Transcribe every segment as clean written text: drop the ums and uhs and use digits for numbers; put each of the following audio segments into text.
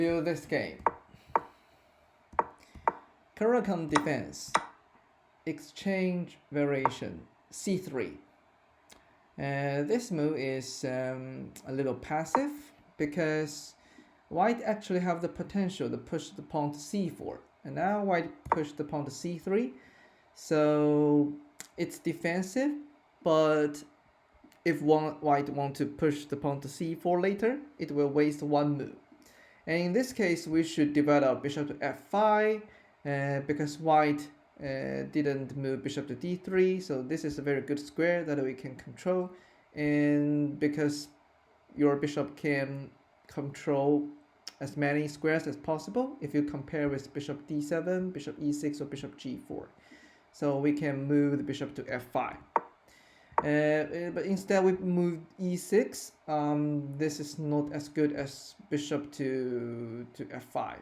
View this game. Caro-Kann defense. Exchange variation c3. This move is a little passive because white actually have the potential to push the pawn to c4, and now white pushed the pawn to c3, so it's defensive. But if white want to push the pawn to c4 later, it will waste one move. And in this case, we should develop bishop to f5 because white didn't move bishop to d3, so this is a very good square that we can control. And because your bishop can control as many squares as possible if you compare with bishop d7, bishop e6, or bishop g4. So we can move the bishop to f5. But instead we moved e6. This is not as good as bishop to f5.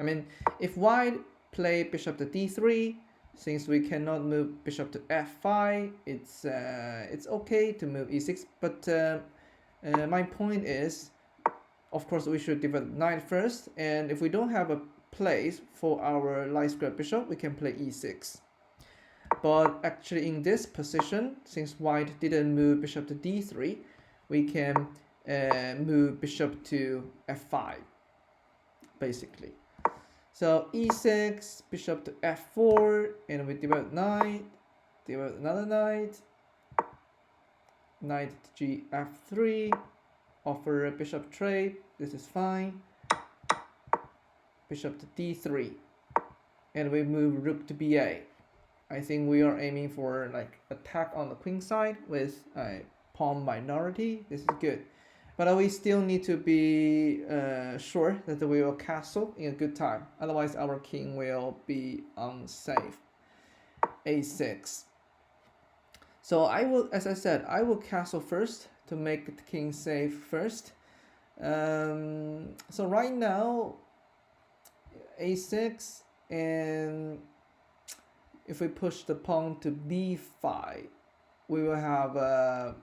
I mean, if white play bishop to d3, since we cannot move bishop to f5, it's okay to move e6. But my point is, of course, we should develop knight first. And if we don't have a place for our light square bishop, we can play e6. But actually in this position, since white didn't move bishop to d3, we can move bishop to f5, basically. So e6, bishop to f4, and we develop knight, develop another knight, knight to gf3, offer a bishop trade, this is fine, bishop to d3, and we move rook to ba. I think we are aiming for like attack on the queen side with a pawn minority. This is good, but we still need to be sure that we will castle in a good time. Otherwise, our king will be unsafe. a6. So I will, as I said, I will castle first to make the king safe first. So right now, a6, and if we push the pawn to b5, we will have a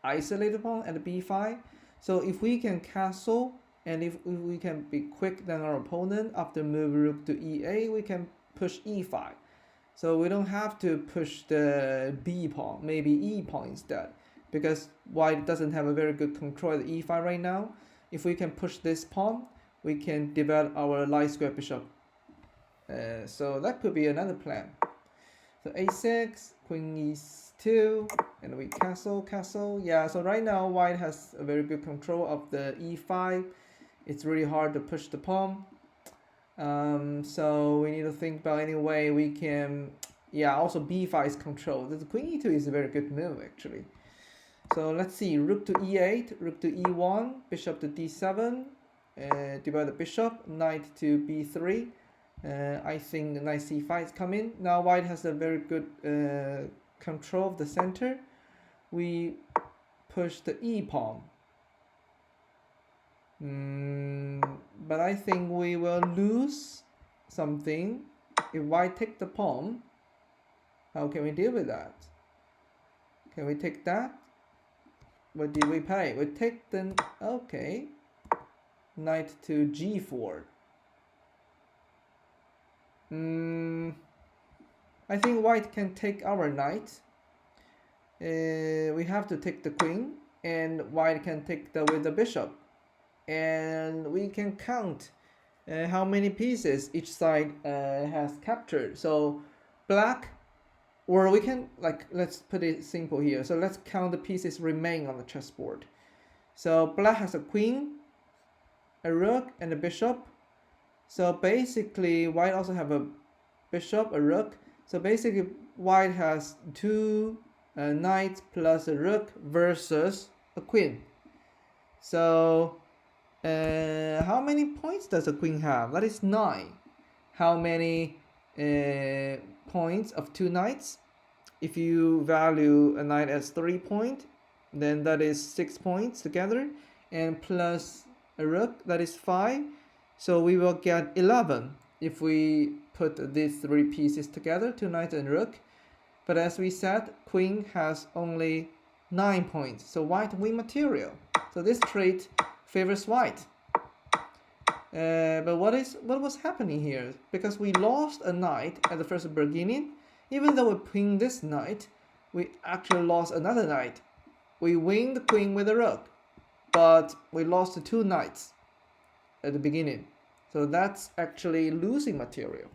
isolated pawn at b5. So if we can castle, and if we can be quick than our opponent after move rook to ea, we can push e5. So we don't have to push the b pawn, maybe e pawn instead, because white doesn't have a very good control of the e5 right now. If we can push this pawn, we can develop our light square bishop. So that could be another plan. So a6, queen e2, and we castle. Yeah, so right now white has a very good control of the e5. It's really hard to push the pawn. So we need to think about any way we can. Yeah, also b5 is controlled. The queen e2 is a very good move actually. So let's see, rook to e8, rook to e1, bishop to d7, divide the bishop, knight to b3. I think knight c5 is coming. Now white has a very good control of the center. We push the e pawn. But I think we will lose something if white take the pawn. How can we deal with that? Can we take that? What did we play? We take the, okay, knight to g4. I think white can take our knight. We have to take the queen, and white can take with the bishop. And we can count how many pieces each side has captured. So black, or we can, like, let's put it simple here. So let's count the pieces remaining on the chessboard. So black has a queen, a rook, and a bishop. So basically white also have a bishop, a rook. So basically white has two knights plus a rook versus a queen. So how many points does a queen have? That is 9. How many points of two knights? If you value a knight as 3 points, then that is 6 points together, and plus a rook, that is 5. So we will get 11 if we put these 3 pieces together, 2 knights and rook. But as we said, queen has only 9 points, so white win material. So this trait favors white. But what was happening here? Because we lost a knight at the first beginning, even though we ping this knight, we actually lost another knight. We win the queen with a rook, but we lost 2 knights at the beginning. So that's actually losing material.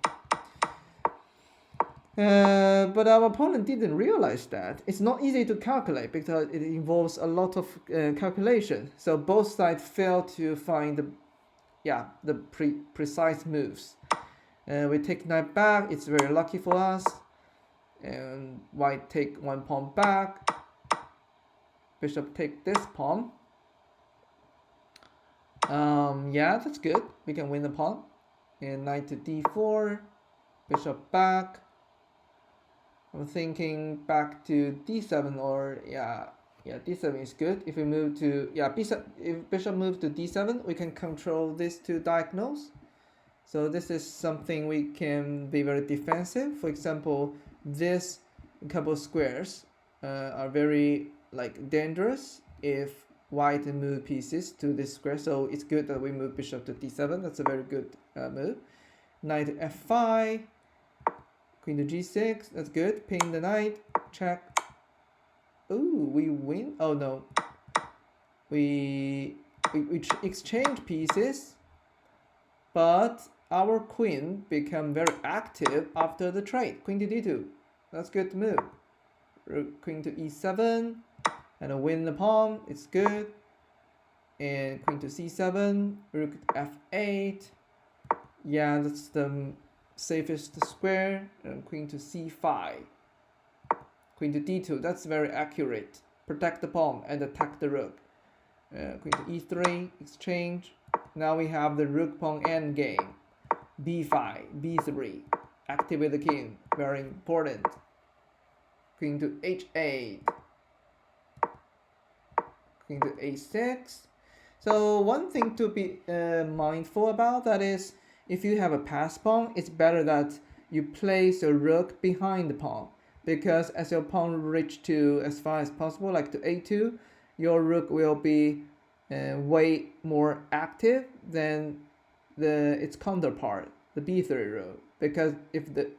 But our opponent didn't realize that. It's not easy to calculate because it involves a lot of calculation. So both sides fail to find the precise moves. We take knight back. It's very lucky for us. And white take 1 pawn back. Bishop take this pawn. Yeah, that's good. We can win the pawn. And knight to d4. Bishop back. I'm thinking back to d7 or d7 is good. If we move to b7, if bishop moves to d7, we can control this to diagonals. So this is something we can be very defensive. For example, this couple squares are very dangerous if white move pieces to this square. So it's good that we move bishop to d7. That's a very good move. Knight to f5. Queen to g6, that's good. Ping the knight, check. Ooh, we win. Oh no. We exchange pieces, but our queen become very active after the trade. Queen to d2, that's good move. Rook, queen to e7, and win the pawn, it's good. And queen to c7, rook f8. Yeah, that's the safest square. And queen to c5, queen to d2, that's very accurate. Protect the pawn and attack the rook. Queen to e3, exchange. Now we have the rook pawn endgame. b5, b3, activate the king, very important. Queen to h8, queen to a6. So one thing to be mindful about, that is, if you have a pass pawn, it's better that you place your rook behind the pawn, because as your pawn reach to as far as possible, like to a2, your rook will be way more active than its counterpart, the b3 rook. Because if the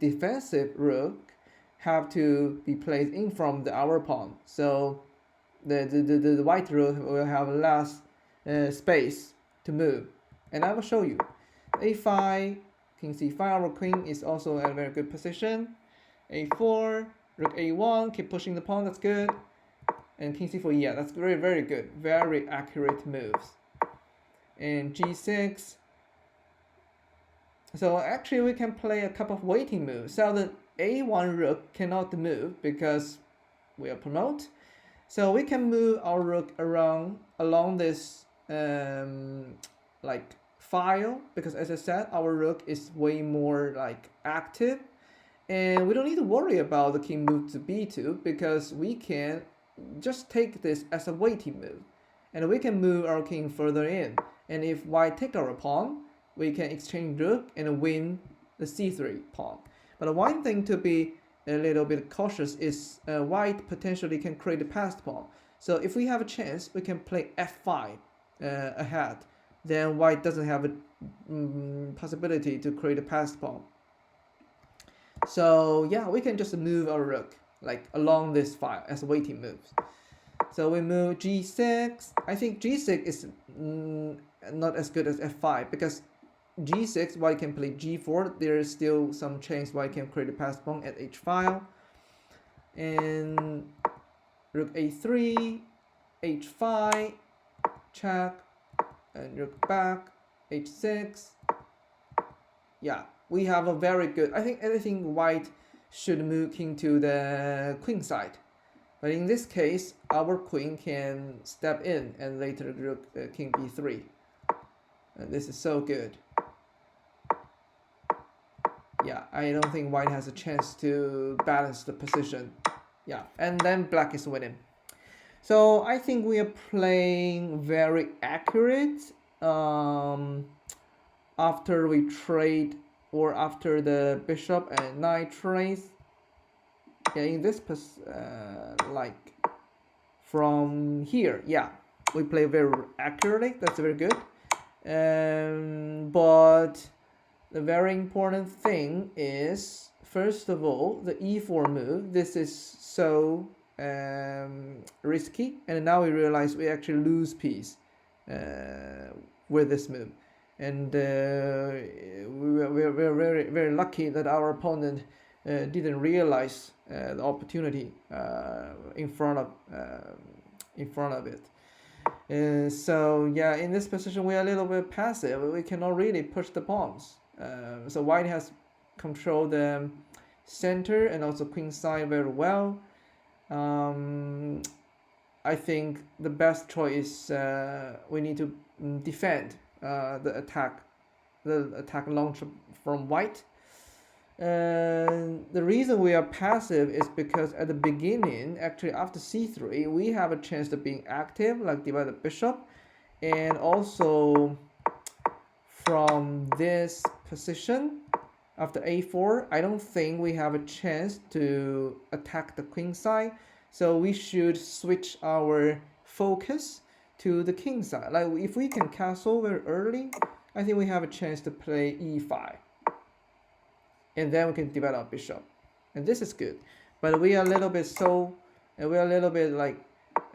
defensive rook have to be placed in from our pawn, so the white rook will have less space to move. And I will show you. a5, king c5, our queen is also in a very good position. a4, rook a1, keep pushing the pawn, that's good. And king c4, yeah, that's very, very good. Very accurate moves. And g6. So actually we can play a couple of waiting moves. So the a1 rook cannot move because we are promote. So we can move our rook around along this file, because as I said, our rook is way more active, and we don't need to worry about the king move to b2, because we can just take this as a waiting move, and we can move our king further in. And if white take our pawn, we can exchange rook and win the c3 pawn. But one thing to be a little bit cautious is white potentially can create a passed pawn. So if we have a chance, we can play f5 ahead. Then white doesn't have a possibility to create a passed pawn. So yeah, we can just move our rook along this file as waiting moves. So we move g6. I think g6 is not as good as f5, because g6 white can play g4. There is still some chance white can create a passed pawn at h file. And rook a3, h5, check, and rook back, h6. Yeah, we have a very good. I think white should move king to the queen side, but in this case, our queen can step in and later rook king b3. And this is so good. Yeah, I don't think white has a chance to balance the position. Yeah, and then black is winning. So I think we are playing very accurate after we trade, or after the bishop and knight trades. Yeah, in this from here, yeah, we play very accurately. That's very good. But the very important thing is, first of all, the e4 move. This is so risky, and now we realize we actually lose piece with this move. And we're very, very lucky that our opponent didn't realize the opportunity in front of it. So yeah, in this position we are a little bit passive. We cannot really push the pawns. So white has controlled the center and also queen side very well. I think the best choice we need to defend the attack launch from white. The reason we are passive is because at the beginning, actually after c3, we have a chance of being active, like divide the bishop, and also from this position after a4, I don't think we have a chance to attack the queen side, so we should switch our focus to the king side. Like if we can castle very early, I think we have a chance to play e5, and then we can develop our bishop, and this is good. But we are a little bit like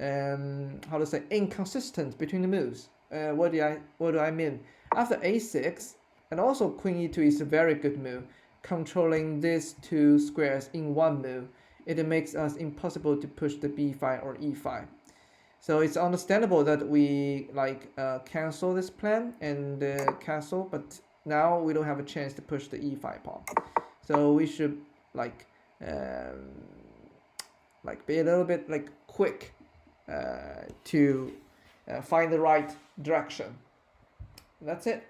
how to say, inconsistent between the moves. What do I mean? After a6 and also queen e2 is a very good move, controlling these two squares in one move. It makes us impossible to push the b5 or e5. So it's understandable that we like cancel this plan and castle, but now we don't have a chance to push the e5 pawn. So we should like be a little bit like quick to find the right direction. That's it.